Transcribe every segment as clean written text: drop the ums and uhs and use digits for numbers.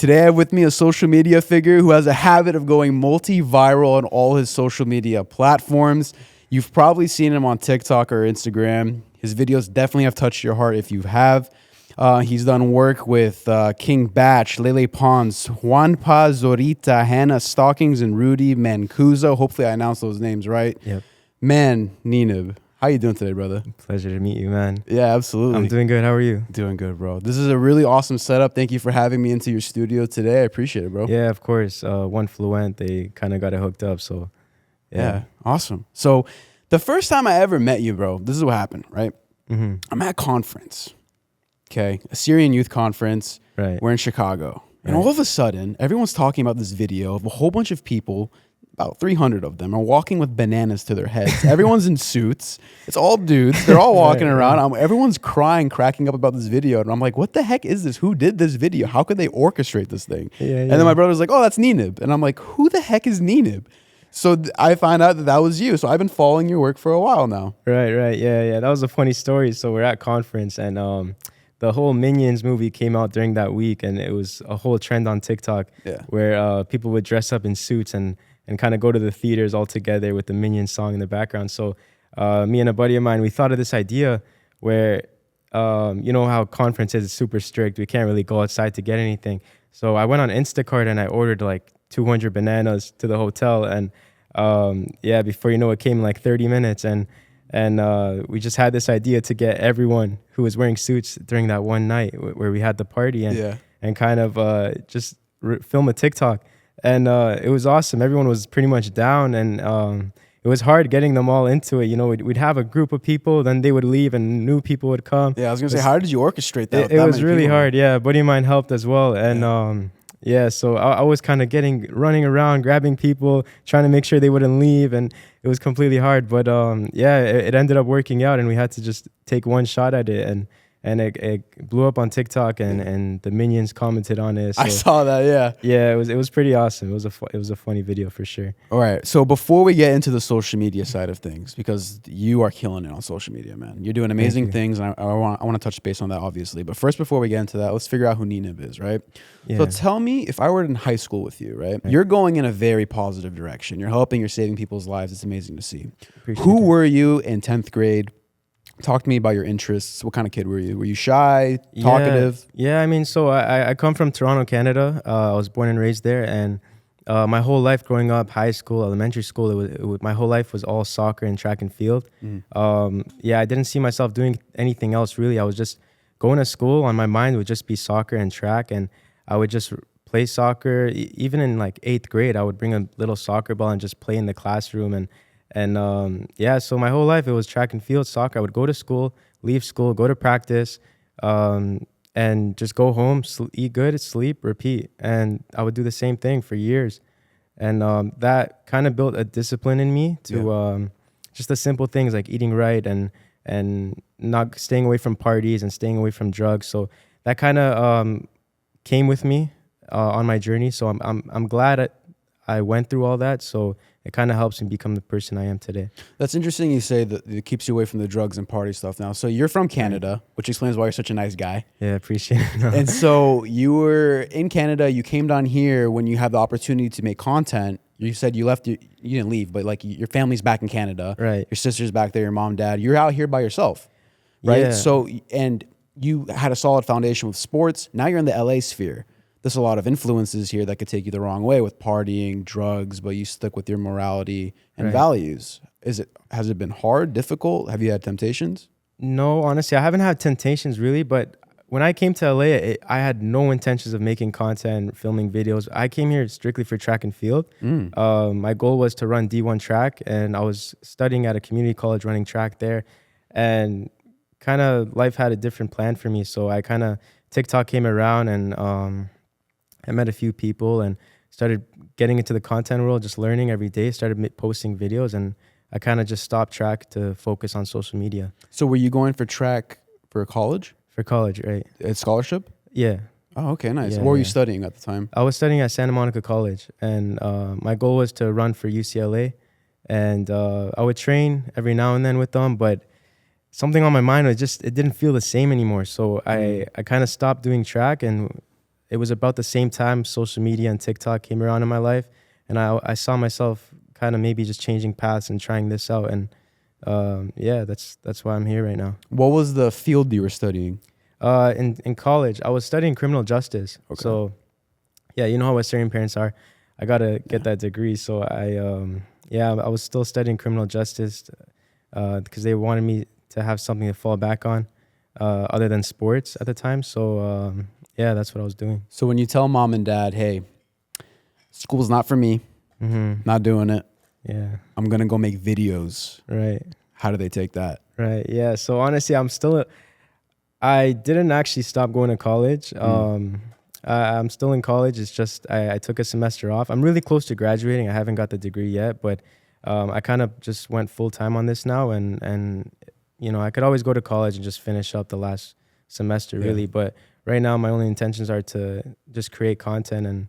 Today I have with me a social media figure who has a habit of going multi-viral on all his social media platforms. You've probably seen him on TikTok or Instagram. His videos definitely have touched your heart if you have. He's done work with King Batch, Lele Pons, Juanpa, Zorita, Hannah Stockings, and Rudy Mancuso. Hopefully I announced those names right. Yep. Man, Neenib, how you doing today, brother? Pleasure to meet you, man. Yeah, absolutely. I'm doing good. How are you? Doing good, bro. This is a really awesome setup. Thank you for having me into your studio today. I appreciate it, bro. Yeah, of course. One Fluent, they kind of got it hooked up. So, Yeah, awesome. So the first time I ever met you, bro, this is what happened, right? Mm-hmm. I'm at a conference, okay? Assyrian Youth Conference. Right. We're in Chicago. And Right. all of a sudden, everyone's talking about this video of a whole bunch of people, about 300 of them, are walking with bananas to their heads. Everyone's in suits. It's all dudes. They're all walking Right, around. Everyone's crying, cracking up about this video. And I'm like, what the heck is this? Who did this video? How could they orchestrate this thing? Yeah, And then my brother's like, oh, that's Neenib. And I'm like, who the heck is Neenib? So I find out that that was you. So I've been following your work for a while now. Right. Yeah. That was a funny story. So we're at conference and the whole Minions movie came out during that week, and it was a whole trend on TikTok where people would dress up in suits and kind of go to the theaters all together with the Minions song in the background. So me and a buddy of mine, we thought of this idea where, you know how conferences is super strict. We can't really go outside to get anything. So I went on Instacart and I ordered like 200 bananas to the hotel. And before you know it, came in like 30 minutes. And we just had this idea to get everyone who was wearing suits during that one night where we had the party and kind of just film a TikTok. And it was awesome. Everyone was pretty much down, and it was hard getting them all into it. You know, we'd have a group of people, then they would leave, and new people would come. Yeah, I was gonna say, how did you orchestrate that? It was really hard. Yeah, a buddy of mine helped as well, and so I was kind of running around, grabbing people, trying to make sure they wouldn't leave, and it was completely hard. But it ended up working out, and we had to just take one shot at it, and it blew up on TikTok, and the Minions commented on it. So, I saw that, yeah. Yeah, it was pretty awesome. It was a funny video for sure. All right, so before we get into the social media side of things, because you are killing it on social media, man. You're doing amazing things, and I want to touch base on that, obviously. But first, before we get into that, let's figure out who Neenib is, right? Yeah. So tell me, if I were in high school with you, right? You're going in a very positive direction. You're helping, you're saving people's lives. It's amazing to see. Who were you in 10th grade? Talk to me about your interests. What kind of kid were you? Were you shy, talkative? Yeah, I mean, so I come from Toronto, Canada. I was born and raised there, and my whole life growing up, high school, elementary school, my whole life was all soccer and track and field. I didn't see myself doing anything else really. I was just going to school. On my mind would just be soccer and track, and I would just play soccer. Even in like 8th grade, I would bring a little soccer ball and just play in the classroom. So my whole life it was track and field, soccer. I would go to school, leave school, go to practice, and just go home, eat good, sleep, repeat. And I would do the same thing for years. And that kind of built a discipline in me to just the simple things like eating right and not staying away from parties and staying away from drugs. So that kind of came with me on my journey. So I'm glad I went through all that. So it kind of helps me become the person I am today. That's interesting you say that it keeps you away from the drugs and party stuff now. So you're from Canada, which explains why you're such a nice guy. Yeah, appreciate it. And so you were in Canada, you came down here when you had the opportunity to make content. You said you left, you didn't leave, but like your family's back in Canada. Right. Your sister's back there, your mom, dad. You're out here by yourself, right? Yeah. So, and you had a solid foundation with sports. Now you're in the LA sphere. There's a lot of influences here that could take you the wrong way with partying, drugs, but you stick with your morality and values. Has it been hard, difficult? Have you had temptations? No, honestly, I haven't had temptations really, but when I came to LA, I had no intentions of making content, filming videos. I came here strictly for track and field. My goal was to run D1 track, and I was studying at a community college running track there, and kind of life had a different plan for me. So I kind of, TikTok came around, and I met a few people and started getting into the content world, just learning every day, started posting videos, and I kind of just stopped track to focus on social media. So were you going for track for college? For college, right. A scholarship? Yeah. Oh, okay, nice. Yeah, What were you studying at the time? I was studying at Santa Monica College, and my goal was to run for UCLA, and I would train every now and then with them, but something on my mind was just, it didn't feel the same anymore. So I kind of stopped doing track, and it was about the same time social media and TikTok came around in my life, and I saw myself kind of maybe just changing paths and trying this out, and yeah, that's why I'm here right now. What was the field you were studying? In college, I was studying criminal justice. Okay. So, yeah, you know how Assyrian parents are. I gotta get that degree. So I was still studying criminal justice because they wanted me to have something to fall back on other than sports at the time. So yeah, that's what I was doing. So when you tell mom and dad, hey, school's not for me, not doing it, Yeah. I'm gonna go make videos. Right. How do they take that? Right. Yeah. So honestly, I didn't actually stop going to college. I'm still in college. It's just I took a semester off. I'm really close to graduating. I haven't got the degree yet, but I kind of just went full time on this now. And you know, I could always go to college and just finish up the last semester, really. But right now, my only intentions are to just create content and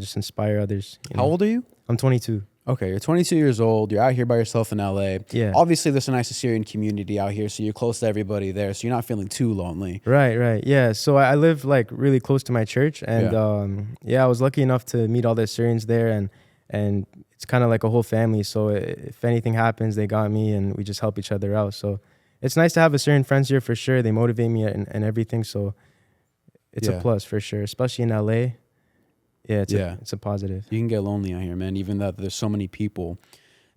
just inspire others. How old are you? I'm 22. Okay, you're 22 years old. You're out here by yourself in LA. Yeah. Obviously, there's a nice Assyrian community out here, so you're close to everybody there, so you're not feeling too lonely. Right. Yeah. So I live like really close to my church, and I was lucky enough to meet all the Assyrians there, and it's kind of like a whole family. So if anything happens, they got me, and we just help each other out. So it's nice to have Assyrian friends here for sure. They motivate me and everything. So it's a plus for sure, especially in LA. Yeah, it's a positive. You can get lonely out here, man, even though there's so many people.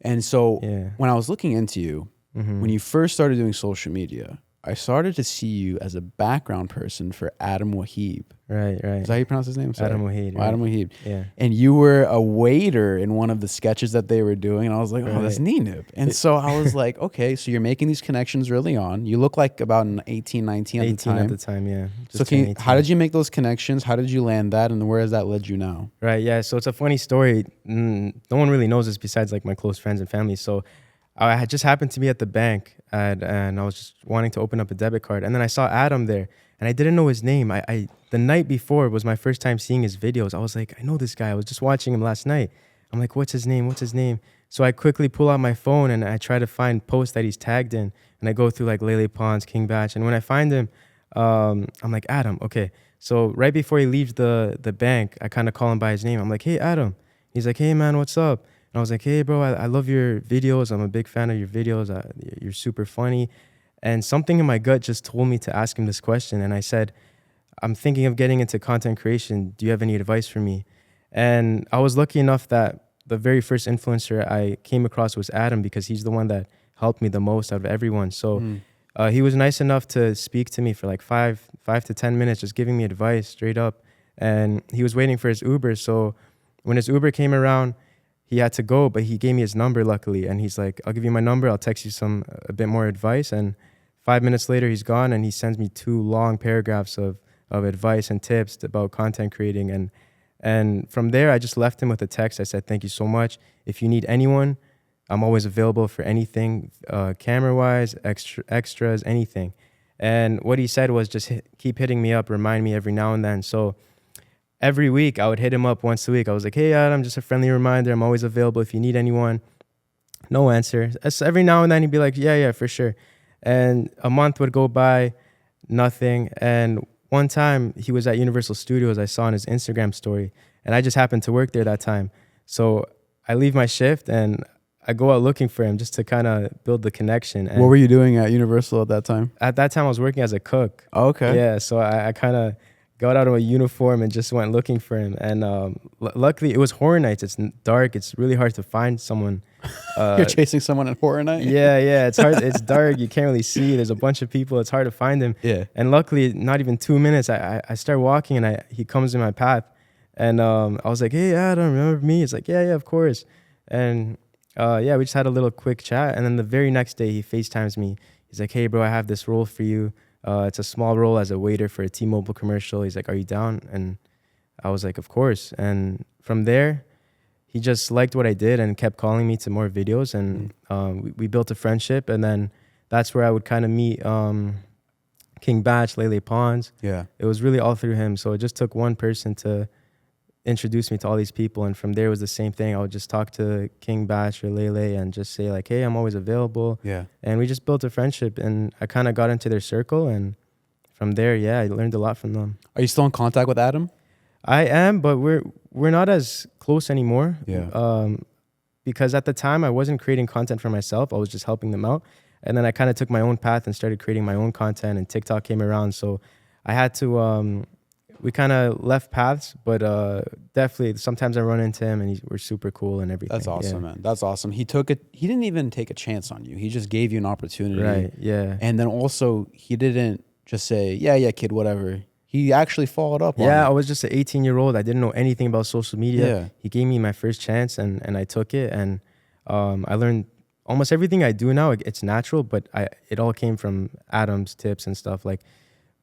And so when I was looking into you, when you first started doing social media, I started to see you as a background person for Adam Waheed. Right. Is that how you pronounce his name? Sorry. Adam Waheed. Right. Adam Waheed. Yeah. And you were a waiter in one of the sketches that they were doing. And I was like, oh, that's Neenib. And so I was like, okay, so you're making these connections early on. You look like about an 18, 19 at the time. 18 at the time, yeah. So how did you make those connections? How did you land that? And where has that led you now? Right, yeah. So it's a funny story. No one really knows this besides like my close friends and family. So I had just happened to be at the bank and I was just wanting to open up a debit card. And then I saw Adam there and I didn't know his name. The night before was my first time seeing his videos. I was like, I know this guy. I was just watching him last night. I'm like, what's his name? So I quickly pull out my phone and I try to find posts that he's tagged in. And I go through like Lele Pons, King Batch. And when I find him, I'm like, Adam, okay. So right before he leaves the bank, I kind of call him by his name. I'm like, hey, Adam. He's like, hey, man, what's up? And I was like, hey, bro, I love your videos. I'm a big fan of your videos. You're super funny. And something in my gut just told me to ask him this question. And I said, I'm thinking of getting into content creation. Do you have any advice for me? And I was lucky enough that the very first influencer I came across was Adam because he's the one that helped me the most out of everyone. So he was nice enough to speak to me for like five to 10 minutes, just giving me advice straight up. And he was waiting for his Uber. So when his Uber came around, he had to go, but he gave me his number, luckily. And he's like, I'll give you my number. I'll text you a bit more advice. And 5 minutes later, he's gone. And he sends me 2 long paragraphs of advice and tips about content creating. And from there, I just left him with a text. I said, thank you so much. If you need anyone, I'm always available for anything, camera-wise, extras, anything. And what he said was just keep hitting me up, remind me every now and then. So every week, I would hit him up once a week. I was like, hey, Adam, just a friendly reminder. I'm always available if you need anyone. No answer. So every now and then, he'd be like, yeah, for sure. And a month would go by, nothing. And one time, he was at Universal Studios. I saw on his Instagram story. And I just happened to work there that time. So I leave my shift, and I go out looking for him just to kind of build the connection. And what were you doing at Universal at that time? At that time, I was working as a cook. Oh, okay. Yeah, so I kind of got out of a uniform and just went looking for him. And luckily, it was horror nights. It's dark. It's really hard to find someone. You're chasing someone at horror night? Yeah. It's hard. It's dark. You can't really see. There's a bunch of people. It's hard to find him. Yeah. And luckily, not even 2 minutes, I start walking and he comes in my path. And I was like, hey, Adam, remember me? It's like, yeah, of course. And we just had a little quick chat. And then the very next day, he FaceTimes me. He's like, hey, bro, I have this role for you. It's a small role as a waiter for a T-Mobile commercial. He's like, are you down? And I was like, of course. And from there, he just liked what I did and kept calling me to more videos. And we built a friendship. And then that's where I would kind of meet King Batch, Lele Pons. Yeah. It was really all through him. So it just took one person to introduce me to all these people. And from there, it was the same thing. I would just talk to King Batch or Lele and just say like, hey, I'm always available. Yeah. And we just built a friendship, and I kind of got into their circle. And from there, I learned a lot from them. Are you still in contact with Adam? I am, but we're not as close anymore. Yeah. Because at the time I wasn't creating content for myself. I was just helping them out. And then I kind of took my own path and started creating my own content, and TikTok came around. So I had to, we kind of left paths, but definitely sometimes I run into him and we're super cool and everything. That's awesome, man. That's awesome. He didn't even take a chance on you. He just gave you an opportunity. Right, yeah. And then also he didn't just say, yeah, kid, whatever. He actually followed up on it. Yeah, I was just an 18-year-old. I didn't know anything about social media. Yeah. He gave me my first chance and I took it. And I learned almost everything I do now. It's natural, but it all came from Adam's tips and stuff. Like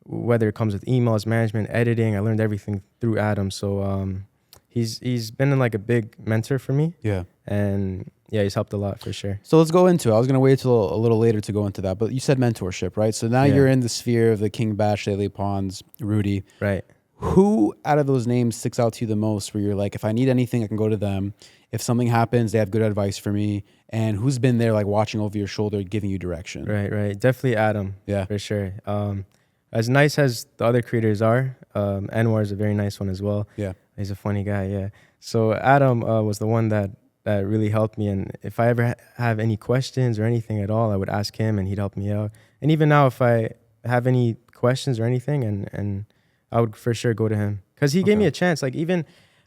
whether it comes with emails, management, editing, I learned everything through Adam. So he's been like a big mentor for me. Yeah. And yeah, he's helped a lot for sure. So let's go into it. I was going to wait till a little later to go into that, but you said mentorship, right? So now you're in the sphere of the King Bash, Lele Pons, Rudy. Right. Who out of those names sticks out to you the most where you're like, if I need anything, I can go to them. If something happens, they have good advice for me. And who's been there like watching over your shoulder, giving you direction? Right. Definitely Adam. Yeah. For sure. As nice as the other creators are, Anwar is a very nice one as well. Yeah. He's a funny guy, yeah. So Adam was the one that really helped me. And if I ever have any questions or anything at all, I would ask him and he'd help me out. And even now, if I have any questions or anything, and I would for sure go to him. Because he gave me a chance. Like even,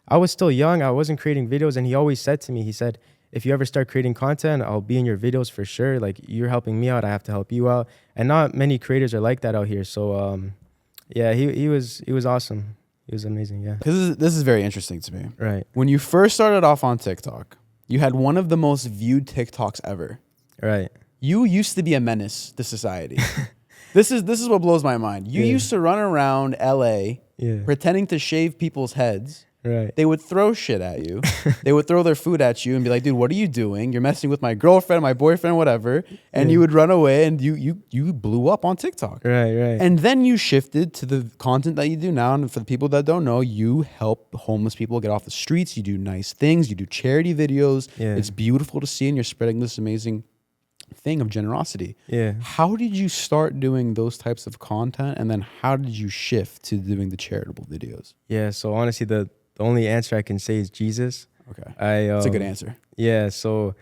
I was still young, I wasn't creating videos, and he always said to me, he said, if you ever start creating content, I'll be in your videos for sure. Like you're helping me out, I have to help you out. And not many creators are like that out here. So yeah, he was awesome. He was amazing, yeah. Because this is very interesting to me. Right. When you first started off on TikTok, you had one of the most viewed TikToks ever. Right. You used to be a menace to society. This is what blows my mind. You used to run around LA pretending to shave people's heads. Right. They would throw shit at you. They would throw their food at you and be like, dude, what are you doing? You're messing with my girlfriend, my boyfriend, whatever. And you would run away and you blew up on TikTok. Right. And then you shifted to the content that you do now. And for the people that don't know, you help homeless people get off the streets. You do nice things. You do charity videos. Yeah. It's beautiful to see. And you're spreading this amazing thing of generosity. Yeah. How did you start doing those types of content? And then how did you shift to doing the charitable videos? Yeah. So honestly, the only answer I can say is Jesus. Okay. That's a good answer. Yeah. So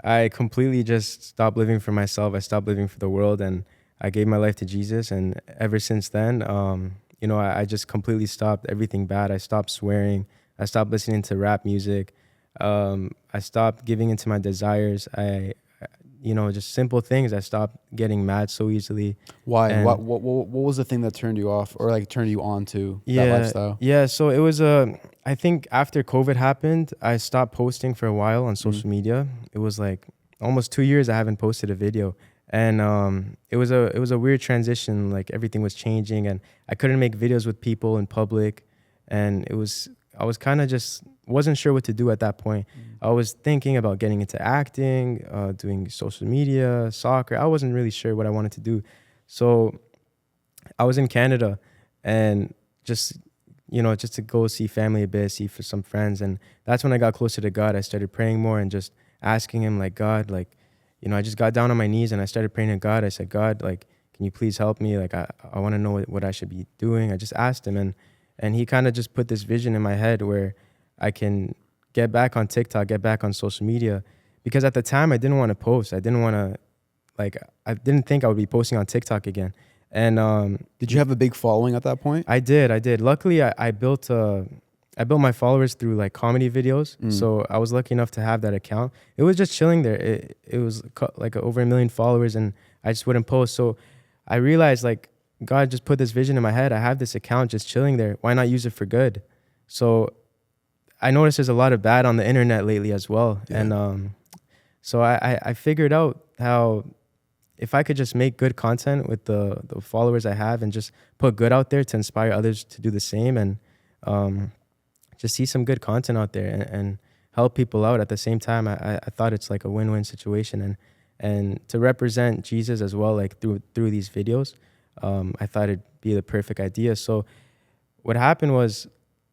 I completely just stopped living for myself. I stopped living for the world and I gave my life to Jesus. And ever since then, I just completely stopped everything bad. I stopped swearing. I stopped listening to rap music. I stopped giving into my desires. Just simple things. I stopped getting mad so easily. Why? And What was the thing that turned you off or like turned you on to that lifestyle? Yeah. So it was I think after COVID happened, I stopped posting for a while on social media. It was like almost 2 years I haven't posted a video. And it was a weird transition. Like everything was changing and I couldn't make videos with people in public. And I was kind of just wasn't sure what to do at that point. I was thinking about getting into acting, doing social media, soccer. I wasn't really sure what I wanted to do. So I was in Canada and just to go see family a bit, see for some friends. And that's when I got closer to God. I started praying more and just asking him like, God, like, I just got down on my knees and I started praying to God. I said, God, like, can you please help me? Like, I want to know what I should be doing. I just asked him and he kind of just put this vision in my head where I can get back on TikTok, get back on social media. Because at the time I didn't want to post. I didn't think I would be posting on TikTok again. And did you have a big following at that point? I did. Luckily, I built my followers through like comedy videos. So I was lucky enough to have that account. It was just chilling there. It was like over 1 million followers and I just wouldn't post. So I realized like God just put this vision in my head. I have this account just chilling there. Why not use it for good? So I noticed there's a lot of bad on the internet lately as well. Yeah. And so I figured out how if I could just make good content with the followers I have and just put good out there to inspire others to do the same and just see some good content out there and help people out at the same time, I thought it's like a win-win situation. And to represent Jesus as well, like through these videos, I thought it'd be the perfect idea. So what happened was,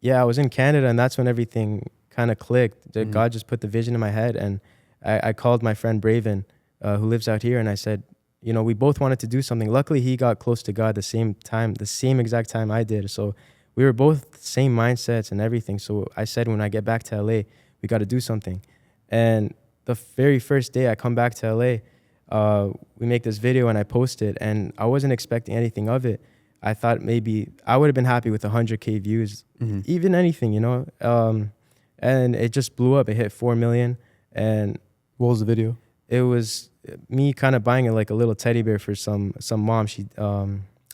I was in Canada and that's when everything kind of clicked. God just put the vision in my head and I called my friend Braven, who lives out here, and I said, we both wanted to do something. Luckily, he got close to God the same exact time I did. So we were both same mindsets and everything. So I said, when I get back to LA, we got to do something. And the very first day I come back to LA, we make this video and I post it, and I wasn't expecting anything of it. I thought maybe I would have been happy with 100K views, even anything, you know. And it just blew up. It hit 4 million. And What was the video? it was me kind of buying it like a little teddy bear for some mom. She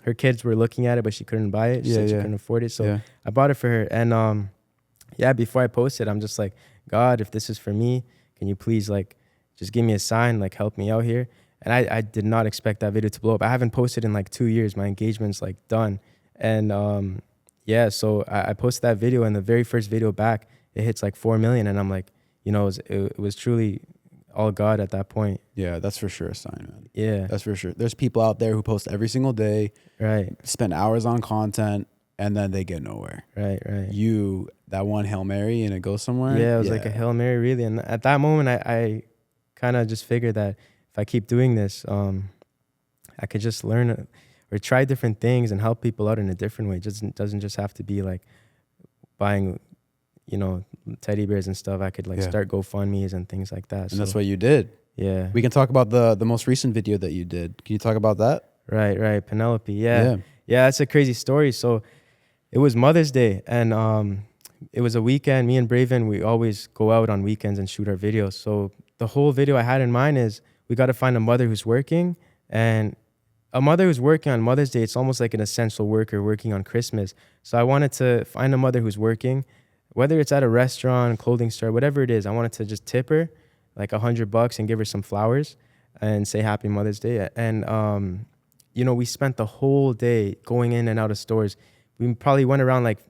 her kids were looking at it, but she couldn't buy it. She said she couldn't afford it, so I bought it for her. And before I posted, I'm just like, God, if this is for me, can you please like just give me a sign, like help me out here. And I did not expect that video to blow up. I haven't posted in like 2 years. My engagement's like done. And so I posted that video, and the very first video back, it hits like 4 million. And I'm like, you know, it was truly all God at that point. Yeah, that's for sure a sign, man. Yeah. That's for sure. There's people out there who post every single day, Right. spend hours on content, and then they get nowhere. Right. You, that one Hail Mary and it goes somewhere. Yeah, it was like a Hail Mary, really. And at that moment, I kind of just figured that if I keep doing this, I could just learn or try different things and help people out in a different way. It doesn't just have to be like buying, you know, teddy bears and stuff. I could like start GoFundMes and things like that. And that's what you did. Yeah. We can talk about the most recent video that you did. Can you talk about that? Right. Penelope. Yeah, that's a crazy story. So it was Mother's Day, and it was a weekend. Me and Braven, we always go out on weekends and shoot our videos. So the whole video I had in mind is we got to find a mother who's working, and a mother who's working on Mother's Day, it's almost like an essential worker working on Christmas. So I wanted to find a mother who's working, whether it's at a restaurant, clothing store, whatever it is. I wanted to just tip her like $100 and give her some flowers and say Happy Mother's Day. And, you know, we spent the whole day going in and out of stores. We probably went around like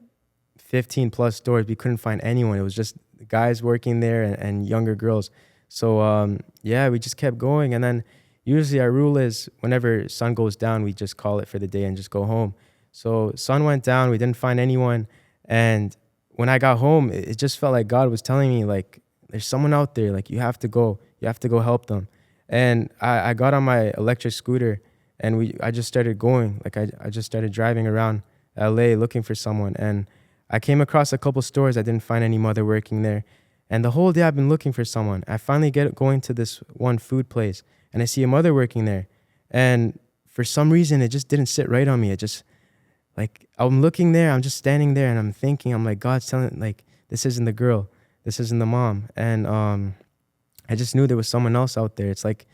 15 plus stores. We couldn't find anyone. It was just guys working there and younger girls. So, we just kept going. And then usually our rule is whenever sun goes down, we just call it for the day and just go home. So sun went down. We didn't find anyone. And when I got home, it just felt like God was telling me, like, there's someone out there. Like, you have to go help them. And I got on my electric scooter, and I just started going. Like, I just started driving around LA looking for someone. And I came across a couple stores. I didn't find any mother working there. And the whole day I've been looking for someone. I finally get going to this one food place, and I see a mother working there. And for some reason, it just didn't sit right on me. It just, like, I'm looking there, I'm just standing there, and I'm thinking, I'm like, God's telling, like, this isn't the girl. This isn't the mom. And I just knew there was someone else out there. It's like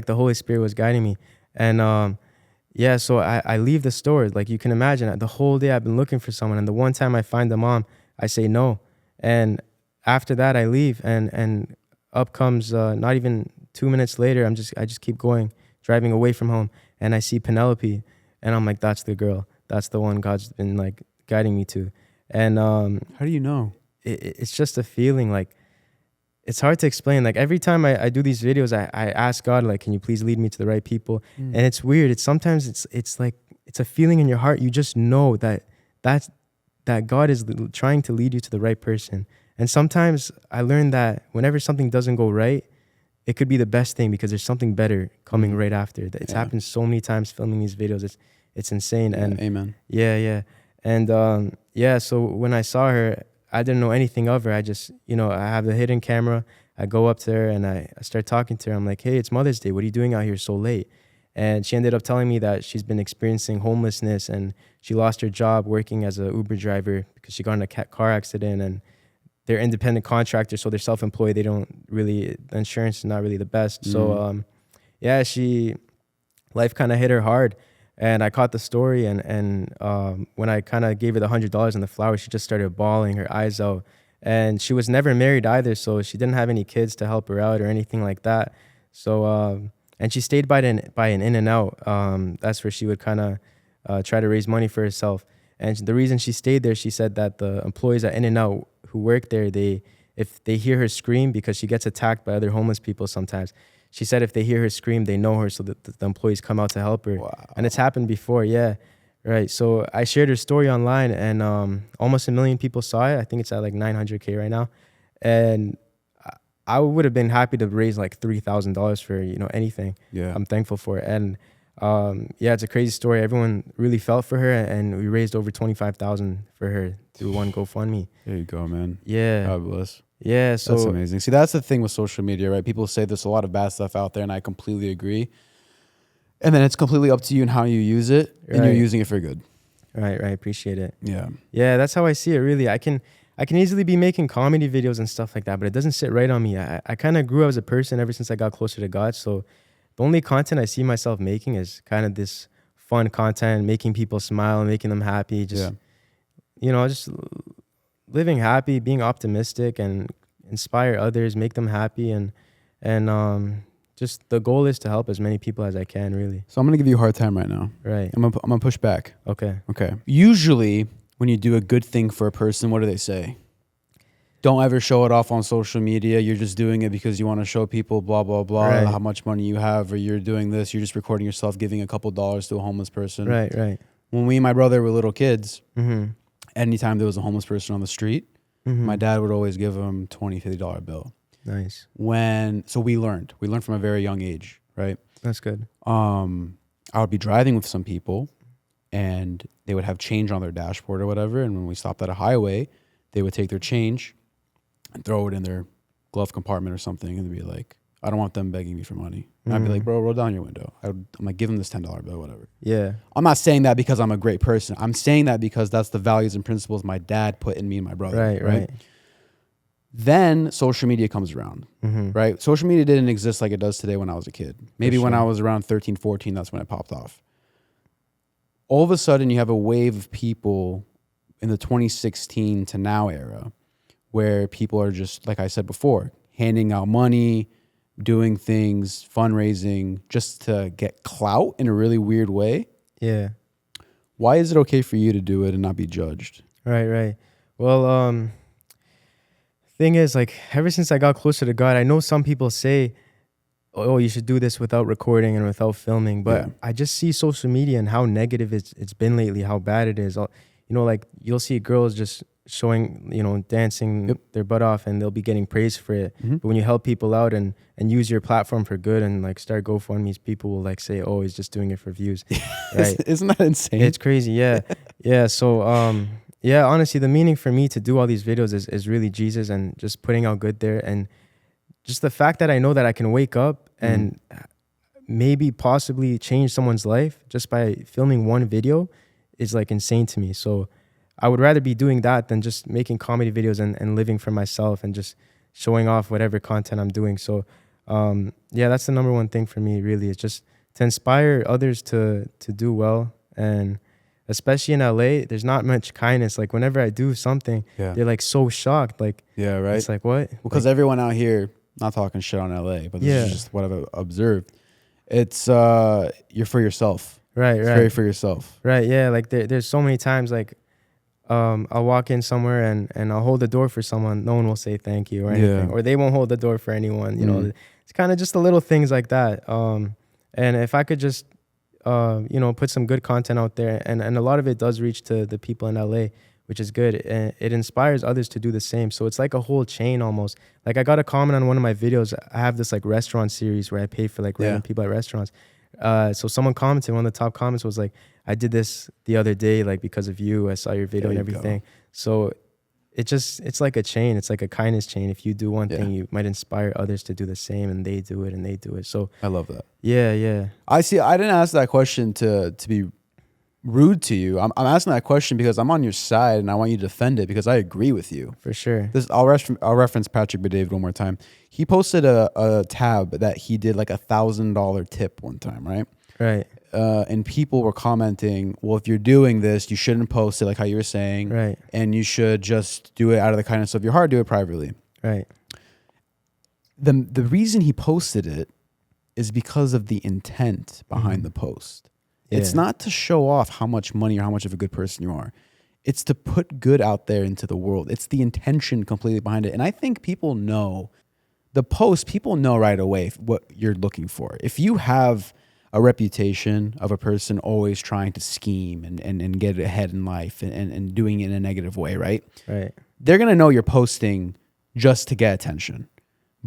the Holy Spirit was guiding me. And so I leave the store. Like, you can imagine, the whole day I've been looking for someone. And the one time I find the mom, I say no. And after that, I leave. And up comes, not even 2 minutes later, I just keep going, driving away from home. And I see Penelope. And I'm like, that's the girl. That's the one God's been, like, guiding me to. And how do you know? It's just a feeling. Like, it's hard to explain. Like, every time I do these videos, I ask God, like, can you please lead me to the right people? And it's weird. It's like it's a feeling in your heart. You just know that God is trying to lead you to the right person. And sometimes I learned that whenever something doesn't go right, it could be the best thing, because there's something better coming right after. It's happened so many times filming these videos. It's insane. And amen. Yeah. And so when I saw her, I didn't know anything of her. I just, I have the hidden camera. I go up to her and I start talking to her. I'm like, hey, it's Mother's Day. What are you doing out here so late? And she ended up telling me that she's been experiencing homelessness, and she lost her job working as an Uber driver because she got in a car accident, and they're independent contractors, so they're self-employed. They don't really, the insurance is not really the best. So, life kind of hit her hard. And I caught the story, and when I kind of gave her the $100 and the flowers, she just started bawling her eyes out. And she was never married either, so she didn't have any kids to help her out or anything like that. So, and she stayed by an In-N-Out. That's where she would kind of try to raise money for herself. And the reason she stayed there, she said that the employees at In-N-Out who work there, if they hear her scream, because she gets attacked by other homeless people sometimes. She said if they hear her scream, they know her, so that the employees come out to help her. Wow. And it's happened before, yeah. Right. So I shared her story online, and almost 1 million people saw it. I think it's at like 900K right now. And I would have been happy to raise like $3,000 for, anything. Yeah. I'm thankful for it. And Yeah, it's a crazy story. Everyone really felt for her, and we raised over 25,000 for her through one GoFundMe. There you go, man. Yeah. God bless. Yeah, so That's amazing. See, that's the thing with social media, right? People say there's a lot of bad stuff out there, and I completely agree. And then it's completely up to you and how you use it, and you're Right. using it for good. Right, appreciate it. Yeah. Yeah, that's how I see it, really. I can easily be making comedy videos and stuff like that, but it doesn't sit right on me. I kind of grew up as a person ever since I got closer to God. So the only content I see myself making is kind of this fun content, making people smile, making them happy. Just, just living happy, being optimistic, and inspire others, make them happy. And just the goal is to help as many people as I can, really. So I'm going to give you a hard time right now. Right. I'm gonna push back. Okay. Okay. Usually, when you do a good thing for a person, what do they say? Don't ever show it off on social media. You're just doing it because you want to show people blah, blah, blah, Right. how much money you have, or you're doing this. You're just recording yourself giving a couple dollars to a homeless person. Right. When me and my brother were little kids, Mm-hmm. anytime there was a homeless person on the street, Mm-hmm. my dad would always give him $20, $50 bill. Nice. So we learned from a very young age, right? That's good. I would be driving with some people, and they would have change on their dashboard or whatever. And when we stopped at a highway, they would take their change and throw it in their glove compartment or something, and they'd be like, I don't want them begging me for money. And I'd be like, bro, roll down your window. I'm like, give them this $10 bill, whatever. Yeah. I'm not saying that because I'm a great person. I'm saying that because that's the values and principles my dad put in me and my brother. Right. Then social media comes around, Mm-hmm. right? Social media didn't exist like it does today when I was a kid. Maybe when sure. I was around 13, 14, that's when it popped off. All of a sudden, you have a wave of people in the 2016 to now era where people are just, like I said before, handing out money, doing things, fundraising, just to get clout in a really weird way. Yeah. Why is it okay for you to do it and not be judged? Right. Well, thing is, like, ever since I got closer to God, I know some people say, oh, you should do this without recording and without filming. But Yeah. I just see social media and how negative it's been lately, how bad it is. Like, you'll see girls just showing, dancing their butt off, and they'll be getting praised for it. Mm-hmm. But when you help people out and use your platform for good and like start GoFundMe's, people will like say, oh, he's just doing it for views. Right. Isn't that insane? It's crazy. Yeah. Yeah. So, yeah, honestly, the meaning for me to do all these videos is really Jesus and just putting out good there. And just the fact that I know that I can wake up and maybe possibly change someone's life just by filming one video is like insane to me. So I would rather be doing that than just making comedy videos and living for myself and just showing off whatever content I'm doing. So, yeah, that's the number one thing for me, really. It's just to inspire others to do well. And especially in LA, there's not much kindness. Like, whenever I do something, they're like so shocked. Like, yeah, right. it's like, what? Because everyone out here, not talking shit on LA, but this is just what I've observed. It's you're for yourself. Right. It's very for yourself. Right. Yeah. Like there's so many times like I'll walk in somewhere and I'll hold the door for someone. No one will say thank you or anything, or they won't hold the door for anyone. You know, it's kind of just the little things like that. And if I could just put some good content out there, and a lot of it does reach to the people in LA, which is good. And it inspires others to do the same. So it's like a whole chain almost. Like, I got a comment on one of my videos. I have this like restaurant series where I pay for like random people at restaurants. So someone commented, one of the top comments was like, I did this the other day, like, because of you. I saw your video and everything. So it's like a chain. It's like a kindness chain. If you do one thing, you might inspire others to do the same, and they do it. So I love that. Yeah. I didn't ask that question to be rude to you. I'm asking that question because I'm on your side and I want you to defend it because I agree with you. For sure. I'll reference Patrick Bedave one more time. He posted a tab that he did like $1,000 tip one time, right? Right. And people were commenting, well, if you're doing this, you shouldn't post it, like how you were saying. Right. And you should just do it out of the kindness of your heart, do it privately. Right. The reason he posted it is because of the intent behind the post. It's not to show off how much money or how much of a good person you are. It's to put good out there into the world. It's the intention completely behind it. And I think people know people know right away what you're looking for. If you have a reputation of a person always trying to scheme and get ahead in life and doing it in a negative way, right? Right. They're going to know you're posting just to get attention.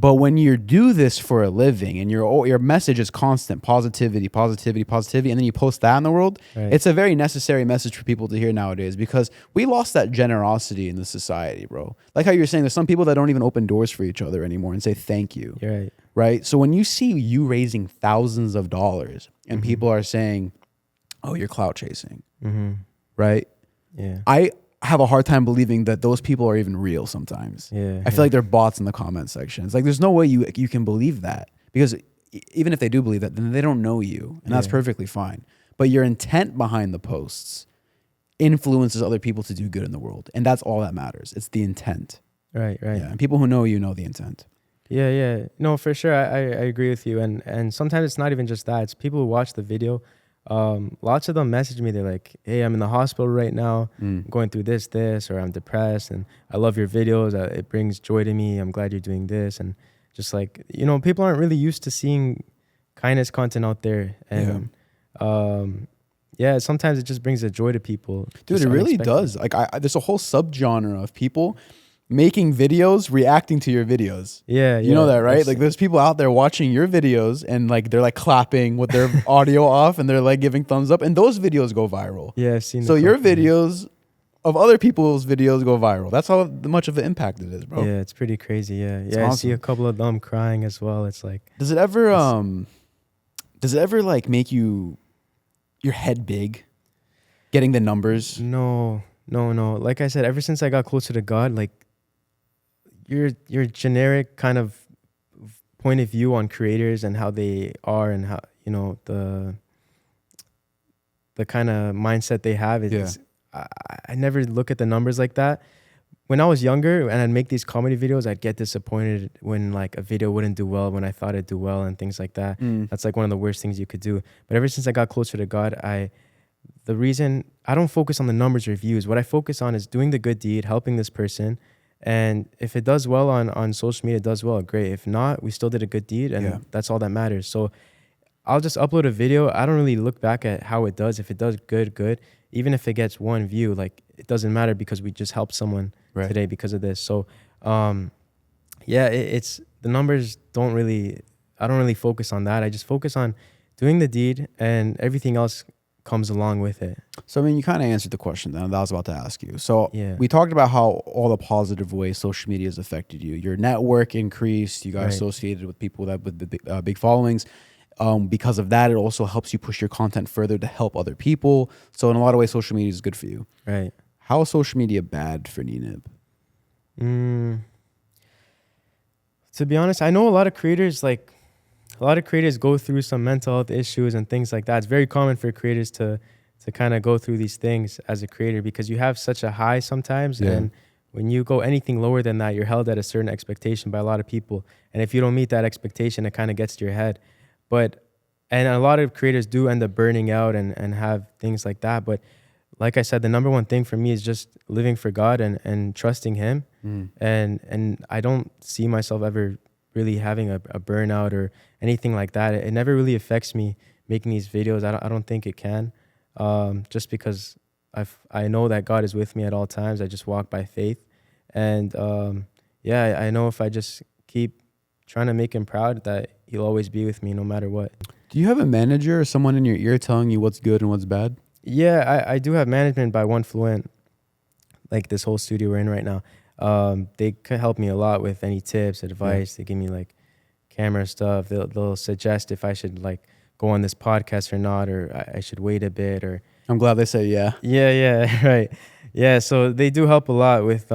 But when you do this for a living and your message is constant positivity, positivity, positivity, and then you post that in the world, Right. it's a very necessary message for people to hear nowadays, because we lost that generosity in the society, bro. Like how you're saying, there's some people that don't even open doors for each other anymore and say thank you. You're right. Right? So when you see you raising thousands of dollars and people are saying, oh, you're clout chasing, right? Yeah. I have a hard time believing that those people are even real sometimes. Yeah. I feel like they're bots in the comment section. It's like, there's no way you can believe that, because even if they do believe that, then they don't know you, and that's perfectly fine. But your intent behind the posts influences other people to do good in the world, and that's all that matters. It's the intent. Right. Yeah, and people who know you know the intent. Yeah. No, for sure. I agree with you. And sometimes it's not even just that. It's people who watch the video. Lots of them message me. They're like, hey, I'm in the hospital right now. I'm going through this, or I'm depressed, and I love your videos. It brings joy to me. I'm glad you're doing this. And just like, people aren't really used to seeing kindness content out there. And sometimes it just brings a joy to people. Dude, it really does. Like, there's a whole subgenre of people making videos, reacting to your videos. Yeah. You know that, right? Like, there's people out there watching your videos and like they're like clapping with their audio off, and they're like giving thumbs up, and those videos go viral. Yeah, I've seen. So your videos of other people's videos go viral. That's how much of an impact it is, bro. Yeah, it's pretty crazy. Yeah. Awesome. I see a couple of them crying as well. It's like, does it ever like make your head big getting the numbers? No. Like I said, ever since I got closer to God, like, your generic kind of point of view on creators and how they are, and how the kind of mindset they have is I never look at the numbers like that. When I was younger and I'd make these comedy videos, I'd get disappointed when like a video wouldn't do well when I thought it'd do well and things like that. That's like one of the worst things you could do. But ever since I got closer to God, the reason I don't focus on the numbers or views, what I focus on is doing the good deed, helping this person. And if it does well on social media, it does well, great. If not, we still did a good deed, and that's all that matters. So I'll just upload a video. I don't really look back at how it does. If it does good. Even if it gets one view, like, it doesn't matter, because we just helped someone today because of this. So, it's the numbers I don't really focus on that. I just focus on doing the deed, and everything else comes along with it. So, I mean, you kind of answered the question that I was about to ask you. So we talked about how all the positive ways social media has affected you. Your network increased. You got associated with people with the big followings. Because of that, it also helps you push your content further to help other people. So in a lot of ways, social media is good for you. Right. How is social media bad for Neenib? To be honest, I know a lot of creators go through some mental health issues and things like that. It's very common for creators to kind of go through these things as a creator, because you have such a high sometimes. And when you go anything lower than that, you're held at a certain expectation by a lot of people. And if you don't meet that expectation, it kind of gets to your head. And a lot of creators do end up burning out and have things like that. But like I said, the number one thing for me is just living for God and trusting Him. And I don't see myself ever really having a burnout or anything like that. It never really affects me making these videos. I don't think it can, just because I know that God is with me at all times. I just walk by faith. And I know if I just keep trying to make Him proud, that He'll always be with me no matter what. Do you have a manager or someone in your ear telling you what's good and what's bad? Yeah, I do have management by One Fluent, like this whole studio we're in right now. They could help me a lot with any tips, advice. They give me like camera stuff. They'll suggest if I should like go on this podcast or not, or I should wait a bit. Or I'm glad they say yeah. Yeah, right. Yeah, so they do help a lot with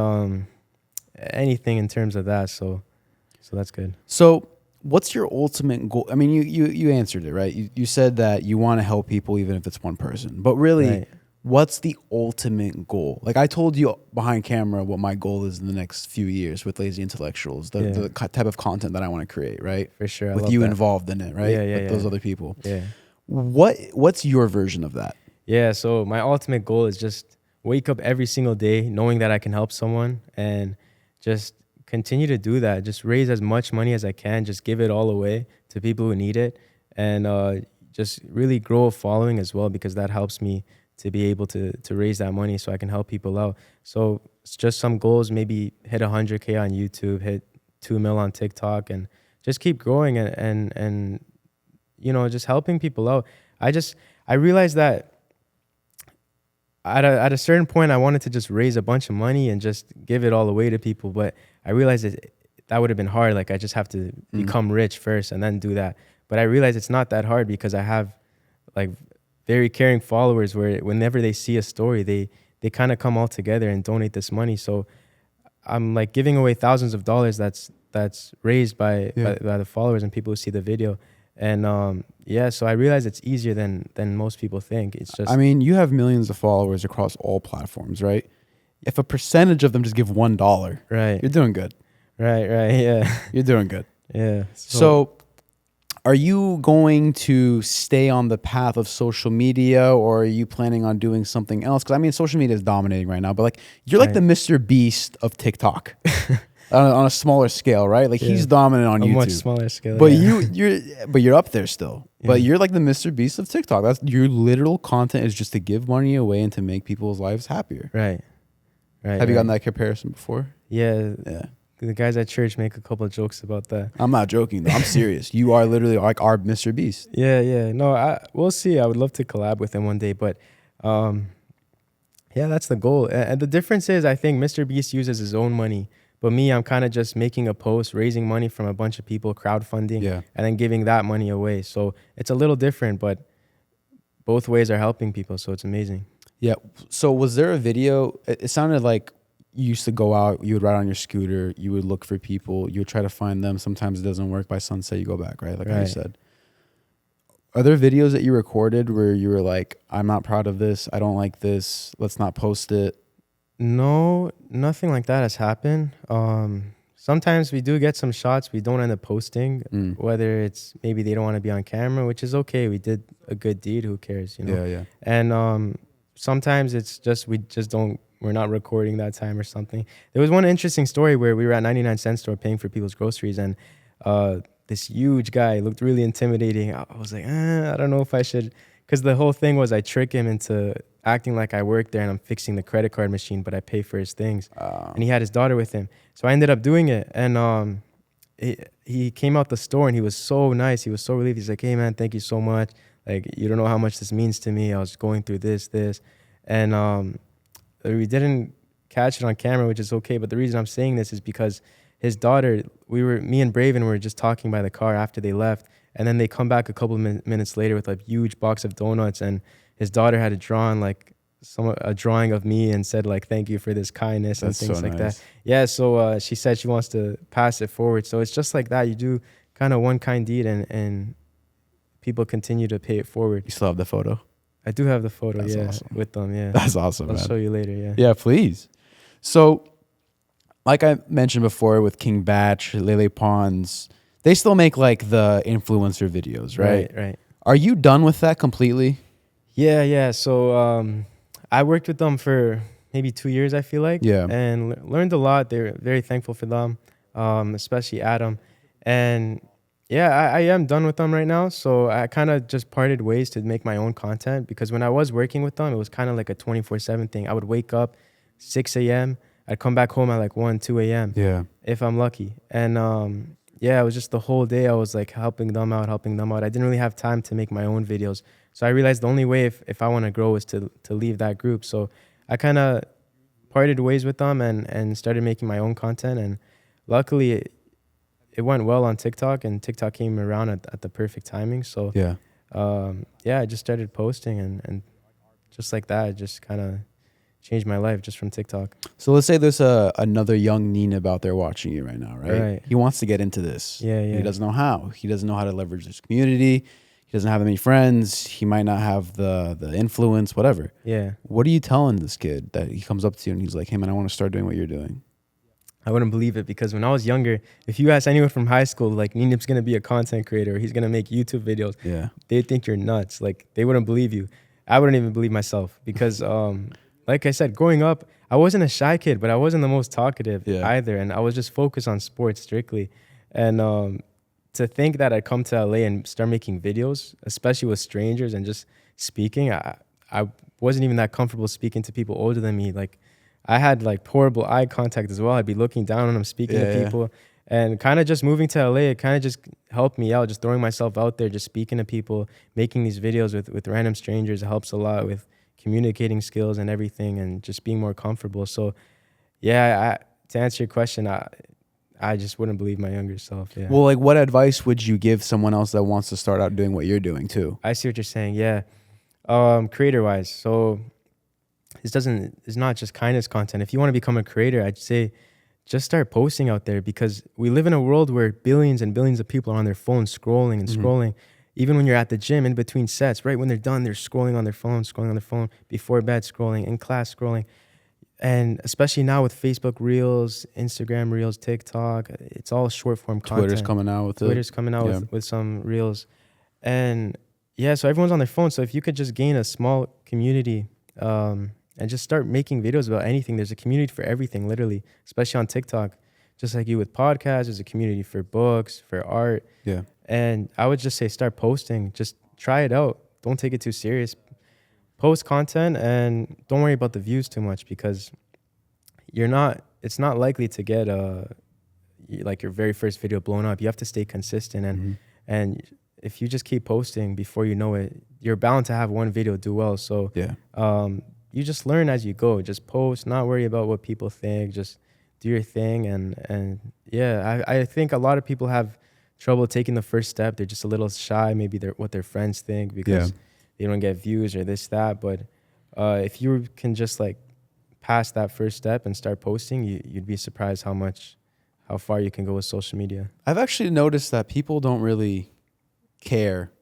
anything in terms of that. So that's good. So what's your ultimate goal? I mean, you answered it, right? You said that you want to help people even if it's one person. But really, what's the ultimate goal? Like I told you behind camera what my goal is in the next few years with Lazy Intellectuals, the type of content that I want to create, right? For sure. With you involved in it, right? With those other people. Yeah. What's your version of that? Yeah, so my ultimate goal is just wake up every single day knowing that I can help someone and just continue to do that. Just raise as much money as I can. Just give it all away to people who need it, and just really grow a following as well, because that helps me to be able to raise that money so I can help people out. So it's just some goals, maybe hit 100K on YouTube, hit 2 mil on TikTok, and just keep growing and you know, just helping people out. I realized that at a certain point, I wanted to just raise a bunch of money and just give it all away to people. But I realized that would have been hard. Like, I just have to become rich first and then do that. But I realized it's not that hard because I have like very caring followers where whenever they see a story, they kind of come all together and donate this money. So I'm like giving away thousands of dollars that's raised by the followers and people who see the video. And so I realize it's easier than most people think. It's just, I mean, you have millions of followers across all platforms, right? If a percentage of them just give $1, right, you're doing good. Right, yeah. You're doing good. Yeah. So are you going to stay on the path of social media, or are you planning on doing something else? Because I mean, social media is dominating right now, but like you're like the Mr. Beast of TikTok. On a smaller scale, right? Like he's dominant on YouTube. Much smaller scale. But you're up there still. Yeah. But you're like the Mr. Beast of TikTok. That's your literal content is just to give money away and to make people's lives happier. Right. Have you gotten that comparison before? Yeah. The guys at church make a couple of jokes about that. I'm not joking though. I'm serious. You are literally like our Mr. Beast. Yeah. No, we'll see. I would love to collab with him one day, but that's the goal. And the difference is, I think Mr. Beast uses his own money. But me, I'm kind of just making a post, raising money from a bunch of people, crowdfunding, and then giving that money away. So it's a little different, but both ways are helping people. So it's amazing. Yeah. So was there a video? It sounded like you used to go out, you would ride on your scooter, you would look for people, you would try to find them. Sometimes it doesn't work. By sunset, you go back, right? Like how you said. Are there videos that you recorded where you were like, I'm not proud of this, I don't like this, let's not post it? No, nothing like that has happened. Sometimes we do get some shots we don't end up posting, whether it's maybe they don't want to be on camera, which is okay. We did a good deed. Who cares, you know? Yeah. And sometimes it's just we're not recording that time or something. There was one interesting story where we were at 99-cent store paying for people's groceries, and this huge guy looked really intimidating. I was like, I don't know if I should, because the whole thing was I trick him into acting like I work there and I'm fixing the credit card machine, but I pay for his things. And he had his daughter with him. So I ended up doing it. And he came out the store and he was so nice. He was so relieved. He's like, hey, man, thank you so much. Like, you don't know how much this means to me. I was going through this. And we didn't catch it on camera, which is okay. But the reason I'm saying this is because his daughter, me and Braven were just talking by the car after they left. And then they come back a couple of minutes later with a huge box of donuts, and his daughter had drawn like a drawing of me and said like, thank you for this kindness. That's and things so like nice. That. Yeah. So she said she wants to pass it forward. So it's just like that. You do kind of one kind deed and people continue to pay it forward. You still have the photo? I do have the photo. That's awesome. With them. Yeah. That's awesome. I'll show you later. Yeah. Yeah, please. So like I mentioned before with King Batch, Lele Pons, they still make like the influencer videos, right? Right. Are you done with that completely? Yeah. So I worked with them for maybe 2 years, I feel like. Yeah. And learned a lot. They're very thankful for them, especially Adam. And yeah, I am done with them right now. So I kind of just parted ways to make my own content, because when I was working with them, it was kind of like a 24/7 thing. I would wake up 6 a.m. I'd come back home at like 1, 2 a.m. Yeah. If I'm lucky. And it was just the whole day I was like helping them out. I didn't really have time to make my own videos. So I realized the only way if I want to grow is to leave that group. So I kind of parted ways with them and started making my own content. And luckily it went well on TikTok, and TikTok came around at the perfect timing. So I just started posting and just like that, it just kind of changed my life just from TikTok. So let's say there's another young Neenib out there watching you right now, right? Right. He wants to get into this. Yeah. He doesn't know how. He doesn't know how to leverage his community. He doesn't have that many friends. He might not have the influence, whatever. Yeah. What are you telling this kid that he comes up to you and he's like, hey, man, I want to start doing what you're doing? I wouldn't believe it, because when I was younger, if you ask anyone from high school, like, Neenib's going to be a content creator, he's going to make YouTube videos, they'd think you're nuts. Like, they wouldn't believe you. I wouldn't even believe myself, because like I said, growing up, I wasn't a shy kid, but I wasn't the most talkative either. And I was just focused on sports strictly. And to think that I'd come to LA and start making videos, especially with strangers and just speaking, I wasn't even that comfortable speaking to people older than me. Like, I had like horrible eye contact as well. I'd be looking down when I'm speaking to people. And kind of just moving to LA, it kind of just helped me out, just throwing myself out there, just speaking to people, making these videos with random strangers. It helps a lot with communicating skills and everything, and just being more comfortable. So yeah, to answer your question, I just wouldn't believe my younger self. Yeah. Well, like, what advice would you give someone else that wants to start out doing what you're doing too? I see what you're saying. Yeah. Creator wise. So it's not just kindness content. If you want to become a creator, I'd say just start posting out there, because we live in a world where billions and billions of people are on their phones scrolling and scrolling. Even when you're at the gym in between sets, right when they're done, they're scrolling on their phone, before bed scrolling, in class scrolling. And especially now with Facebook Reels, Instagram Reels, TikTok, it's all short form content. Twitter's coming out with some Reels. And yeah, so everyone's on their phone. So if you could just gain a small community and just start making videos about anything, there's a community for everything, literally, especially on TikTok. Just like you with podcasts, there's a community for books, for art. Yeah. And I would just say start posting. Just try it out. Don't take it too serious. Post content and don't worry about the views too much, because it's not likely to get like your very first video blown up. You have to stay consistent, and if you just keep posting, before you know it, you're bound to have one video do well. So Yeah. You just learn as you go. Just post, not worry about what people think. Just do your thing. And yeah, I think a lot of people have trouble taking the first step. They're just a little shy. Maybe what their friends think, because they don't get views or this, that. But if you can just like pass that first step and start posting, you'd be surprised how far you can go with social media. I've actually noticed that people don't really care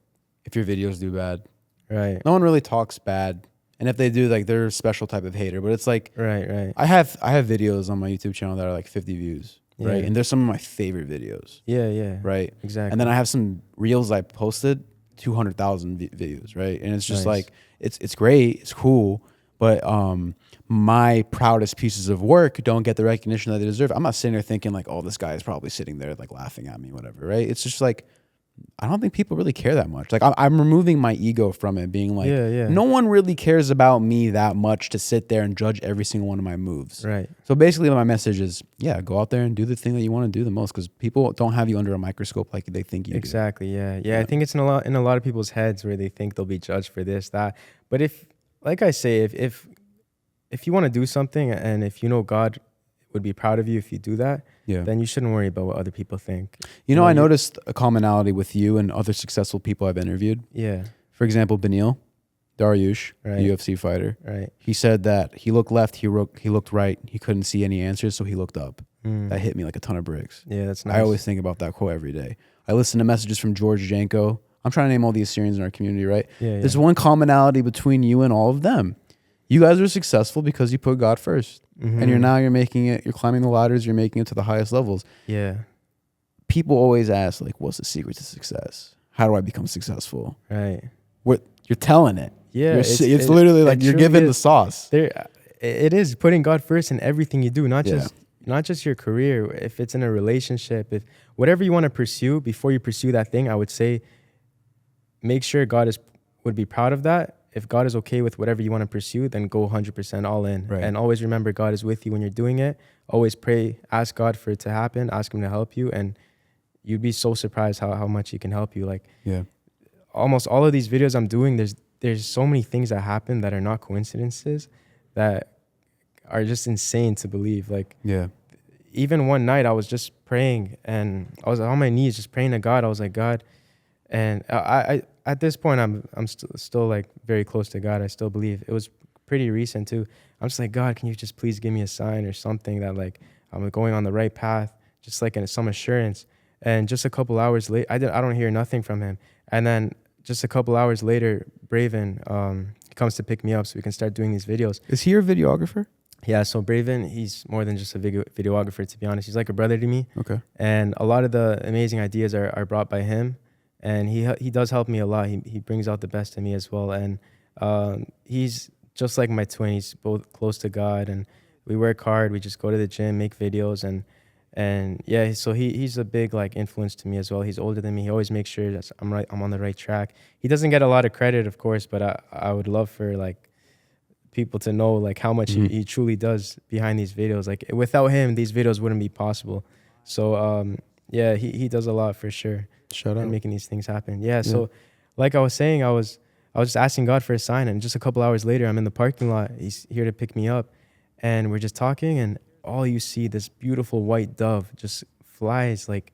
if your videos do bad. Right. No one really talks bad. And if they do, like, they're a special type of hater. But it's like, Right. I have videos on my YouTube channel that are like 50 views, right? Yeah. And they're some of my favorite videos. Yeah. Right. Exactly. And then I have some reels I posted, 200,000 views, right? And it's just Nice. like, it's great, it's cool, but my proudest pieces of work don't get the recognition that they deserve. I'm not sitting there thinking like, oh, this guy is probably sitting there like laughing at me, whatever, right? It's just like, I don't think people really care that much. Like, I'm removing my ego from it, being like, no one really cares about me that much to sit there and judge every single one of my moves. Right. So basically my message is, go out there and do the thing that you want to do the most, because people don't have you under a microscope like they think you do. Exactly. Yeah. I think it's in a lot of people's heads where they think they'll be judged for this, that. But if, like I say, if you want to do something, and if you know God would be proud of you if you do that, then you shouldn't worry about what other people think. I noticed a commonality with you and other successful people I've interviewed. Yeah. For example, Benil Dariush, Right. the UFC fighter. Right. He said that he looked left, he looked right, he couldn't see any answers, so he looked up. That hit me like a ton of bricks. Yeah, that's nice. I always think about that quote every day. I listen to messages from George Janko. I'm trying to name all the Assyrians in our community, right? Yeah. There's one commonality between you and all of them. You guys are successful because you put God first. And you're making it, you're climbing the ladders, you're making it to the highest levels. Yeah. People always ask, like, what's the secret to success? How do I become successful? Right. You're telling it. Yeah. It's literally like you're giving the sauce. It is putting God first in everything you do, not just your career. If it's in a relationship, if whatever you want to pursue, before you pursue that thing, I would say make sure God would be proud of that. If God is okay with whatever you want to pursue, then go 100% all in. Right. And always remember God is with you when you're doing it. Always pray, ask God for it to happen, ask him to help you, and you'd be so surprised how much he can help you. Like, almost all of these videos I'm doing, there's so many things that happen that are not coincidences, that are just insane to believe. Like, even one night I was just praying, and I was on my knees just praying to God. I was like, God, and I at this point I'm still like very close to God. I still believe. It was pretty recent too. I'm just like, God, can you just please give me a sign or something that like I'm going on the right path, just like some assurance. And just a couple hours later, I don't hear nothing from him. And then just a couple hours later, Braven comes to pick me up so we can start doing these videos. Is he your videographer? Yeah, so Braven, he's more than just a videographer, to be honest. He's like a brother to me. Okay. And a lot of the amazing ideas are brought by him. And he does help me a lot. He brings out the best in me as well. And he's just like my twin. He's both close to God, and we work hard. We just go to the gym, make videos, and yeah. So he's a big like influence to me as well. He's older than me. He always makes sure that I'm on the right track. He doesn't get a lot of credit, of course, but I would love for like people to know like how much he truly does behind these videos. Like, without him, these videos wouldn't be possible. So yeah, he does a lot for sure. Shout And out. making these things happen. Yeah. So like I was saying, I was just asking God for a sign, and just a couple hours later, I'm in the parking lot. He's here to pick me up, and we're just talking, and all you see, this beautiful white dove just flies like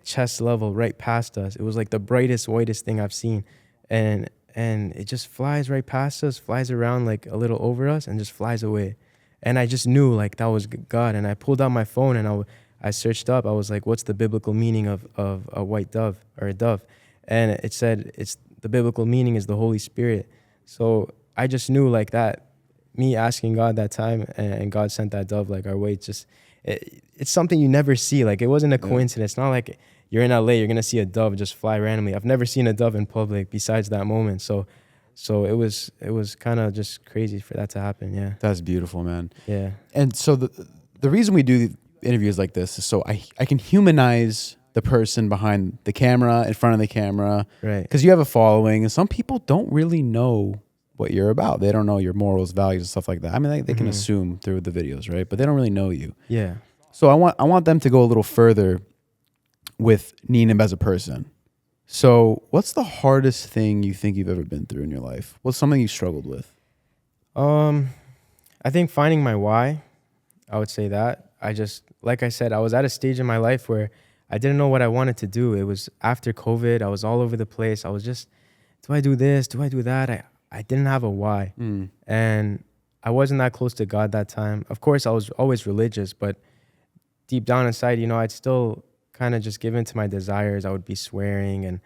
chest level right past us. It was like the brightest, whitest thing I've seen, and it just flies right past us, flies around like a little over us, and just flies away. And I just knew like that was God. And I pulled out my phone and I searched up. I was like, what's the biblical meaning of a white dove or a dove? And it said the biblical meaning is the Holy Spirit. So I just knew like that, me asking God that time, and God sent that dove like our way. It's something you never see. Like it wasn't a coincidence. It's not like you're in LA, you're gonna see a dove just fly randomly. I've never seen a dove in public besides that moment. So it was kind of just crazy for that to happen. Yeah. That's beautiful, man. Yeah. And so the reason we do interviews like this is so I can humanize the person behind the camera, in front of the camera. Right. Because you have a following, and some people don't really know what you're about. They don't know your morals, values, and stuff like that. I mean, they can assume through the videos, right? But they don't really know you. Yeah. So I want them to go a little further with Neenib as a person. So what's the hardest thing you think you've ever been through in your life? What's something you struggled with? I think finding my why, I would say that. Like I said, I was at a stage in my life where I didn't know what I wanted to do. It was after COVID. I was all over the place. I was just, do I do this? Do I do that? I didn't have a why. And I wasn't that close to God that time. Of course, I was always religious, but deep down inside, I'd still kind of just give in to my desires. I would be swearing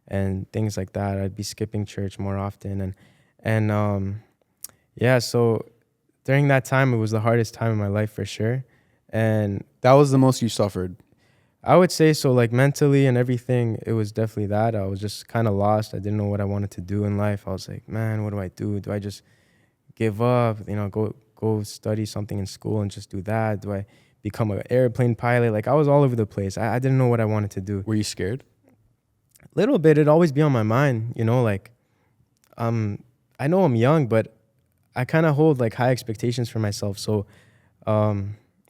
and things like that. I'd be skipping church more often. And yeah, so during that time, it was the hardest time in my life for sure. And That was the most you suffered. I would say so, like mentally and everything, it was definitely that. I was just kind of lost. I didn't know what I wanted to do in life. I was like, man, what do I do? Do I just give up, go study something in school and just do that? Do I become an airplane pilot? Like I was all over the place. I didn't know what I wanted to do. Were you scared? A little bit. It'd always be on my mind, like I know I'm young, but I kind of hold like high expectations for myself. So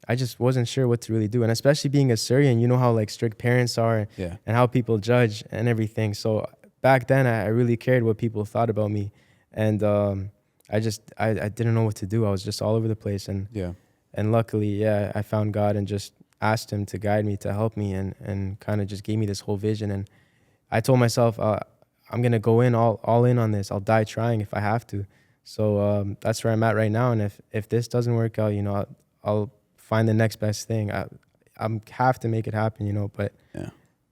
I just wasn't sure what to really do. And especially being Assyrian, you know how like strict parents are and how people judge and everything. So back then I really cared what people thought about me. And I didn't know what to do. I was just all over the place. And luckily, I found God and just asked him to guide me, to help me, and kind of just gave me this whole vision. And I told myself, I'm going to go in all in on this. I'll die trying if I have to. So that's where I'm at right now. And if this doesn't work out, I'll find the next best thing. I have to make it happen,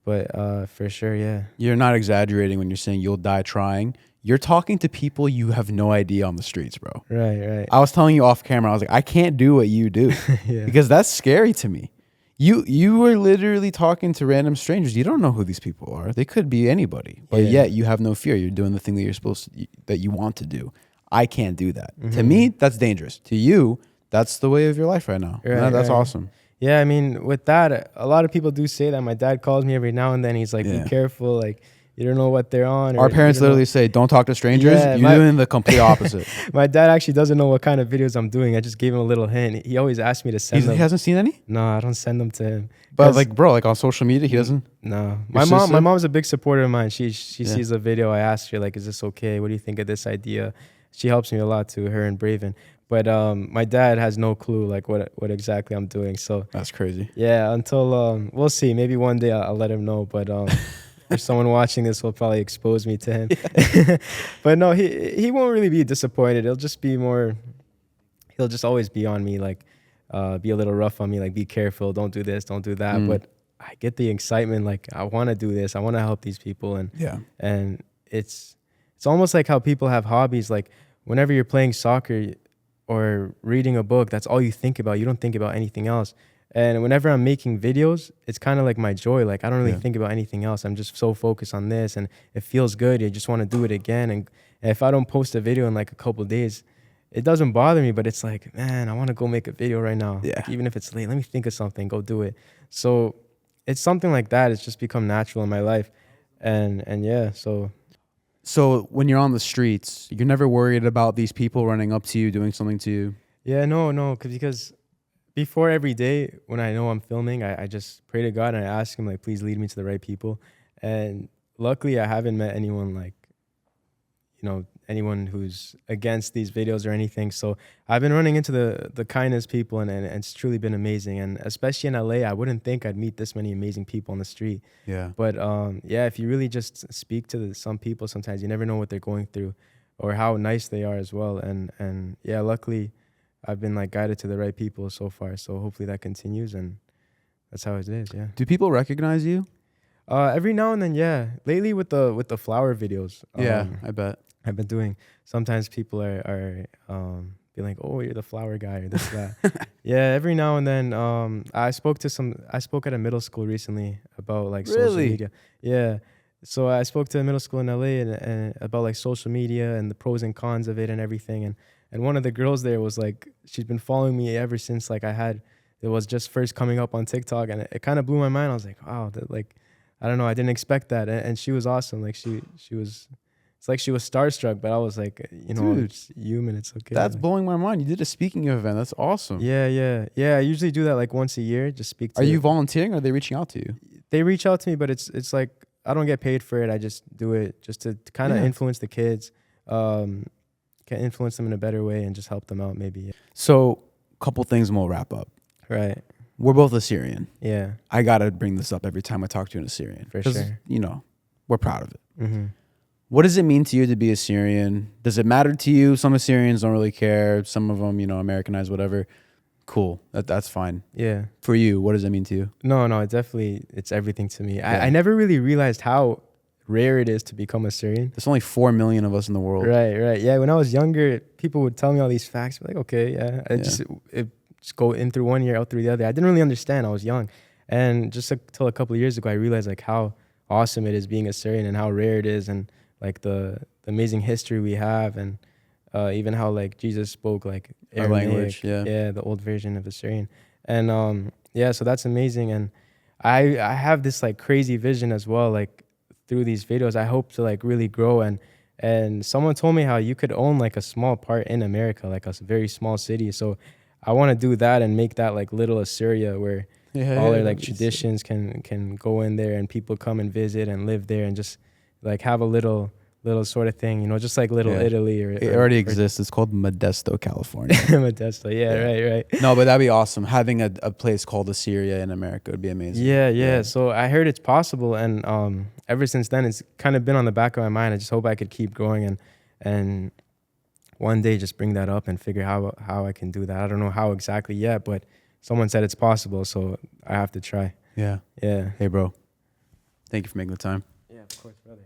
but for sure, yeah. You're not exaggerating when you're saying you'll die trying. You're talking to people you have no idea on the streets, bro. Right. I was telling you off camera, I was like, I can't do what you do because that's scary to me. You were literally talking to random strangers. You don't know who these people are. They could be anybody, but yet you have no fear. You're doing the thing that you're supposed to, that you want to do. I can't do that. To me, that's dangerous. To you, that's the way of your life right now. That's awesome. Yeah, I mean, with that, a lot of people do say that. My dad calls me every now and then. He's like, be careful. Like, you don't know what they're on. Our parents literally say, don't talk to strangers. Yeah, You're doing the complete opposite. My dad actually doesn't know what kind of videos I'm doing. I just gave him a little hint. He always asks me to send them. He hasn't seen any? No, I don't send them to him. But like, bro, like on social media, he doesn't? No. My mom's a big supporter of mine. She sees the video. I asked her, like, is this okay? What do you think of this idea? She helps me a lot too, her and Braven. But my dad has no clue like what exactly I'm doing. So that's crazy. Yeah, until we'll see. Maybe one day I'll let him know. But if someone watching this will probably expose me to him. Yeah. But no, he won't really be disappointed. He'll just always be on me, like be a little rough on me, like be careful, don't do this, don't do that. But I get the excitement, like I want to do this, I want to help these people, and it's almost like how people have hobbies. Like whenever you're playing soccer or reading a book, that's all you think about. You don't think about anything else. And whenever I'm making videos, it's kind of like my joy. Like I don't really think about anything else. I'm just so focused on this, and it feels good. You just want to do it again. And if I don't post a video in like a couple of days, it doesn't bother me, but it's like, man, I want to go make a video right now. Yeah. Like, even if it's late, let me think of something, go do it. So it's something like that. It's just become natural in my life. And yeah, So when you're on the streets, you're never worried about these people running up to you, doing something to you? Yeah, no, because before every day when I know I'm filming, I just pray to God and I ask him, like, please lead me to the right people. And luckily I haven't met anyone like, anyone who's against these videos or anything. So I've been running into the kindest people, and it's truly been amazing. And especially in LA, I wouldn't think I'd meet this many amazing people on the street. Yeah. But yeah, if you really just speak to some people, sometimes you never know what they're going through or how nice they are as well. And yeah, luckily I've been like guided to the right people so far. So hopefully that continues, and that's how it is. Yeah. Do people recognize you? Every now and then, yeah. Lately with the flower videos. Yeah, I bet. I've been doing. Sometimes people are being like, "Oh, you're the flower guy," or this that. Yeah, every now and then. I spoke at a middle school recently about like social Really? media. Yeah, so I spoke to a middle school in LA and about like social media and the pros and cons of it and everything. And one of the girls there was like, she's been following me ever since like it was just first coming up on TikTok, and it kind of blew my mind. I was like, wow, I don't know, I didn't expect that, and she was awesome. Like she was. It's like she was starstruck, but I was like, Dude, it's human. It's okay. That's like, blowing my mind. You did a speaking event. That's awesome. yeah. I usually do that like once a year. Just speak to. Are you volunteering or are they reaching out to you? They reach out to me, but it's like I don't get paid for it. I just do it just to kind of influence the kids, can influence them in a better way and just help them out maybe. So, couple things and we'll wrap up. Right. We're both Assyrian. Yeah. I gotta bring this up every time I talk to an Assyrian. For sure. We're proud of it. Mm-hmm. What does it mean to you to be Assyrian? Does it matter to you? Some Assyrians don't really care. Some of them, Americanized, whatever. Cool. That's fine. Yeah. For you, what does it mean to you? No, it's everything to me. Yeah. I never really realized how rare it is to become Assyrian. There's only 4 million of us in the world. Right. Yeah, when I was younger, people would tell me all these facts. Like, okay, yeah. It just go in through one year, out through the other. I didn't really understand. I was young. And just until a couple of years ago, I realized like how awesome it is being Assyrian and how rare it is, and like the amazing history we have, and even how like Jesus spoke like our language, the old version of Assyrian, and so that's amazing. And I have this like crazy vision as well, like through these videos I hope to like really grow, and someone told me how you could own like a small part in America, like a very small city. So I want to do that and make that like little Assyria where all our like traditions can go in there and people come and visit and live there and just like have a little sort of thing, just like little Italy. It already exists. It's called Modesto, California. Modesto, right. No, but that'd be awesome. Having a place called Assyria in America would be amazing. Yeah. So I heard it's possible, and ever since then, it's kind of been on the back of my mind. I just hope I could keep growing and one day just bring that up and figure how I can do that. I don't know how exactly yet, but someone said it's possible, so I have to try. Yeah. Yeah. Hey, bro. Thank you for making the time. Yeah, of course, brother.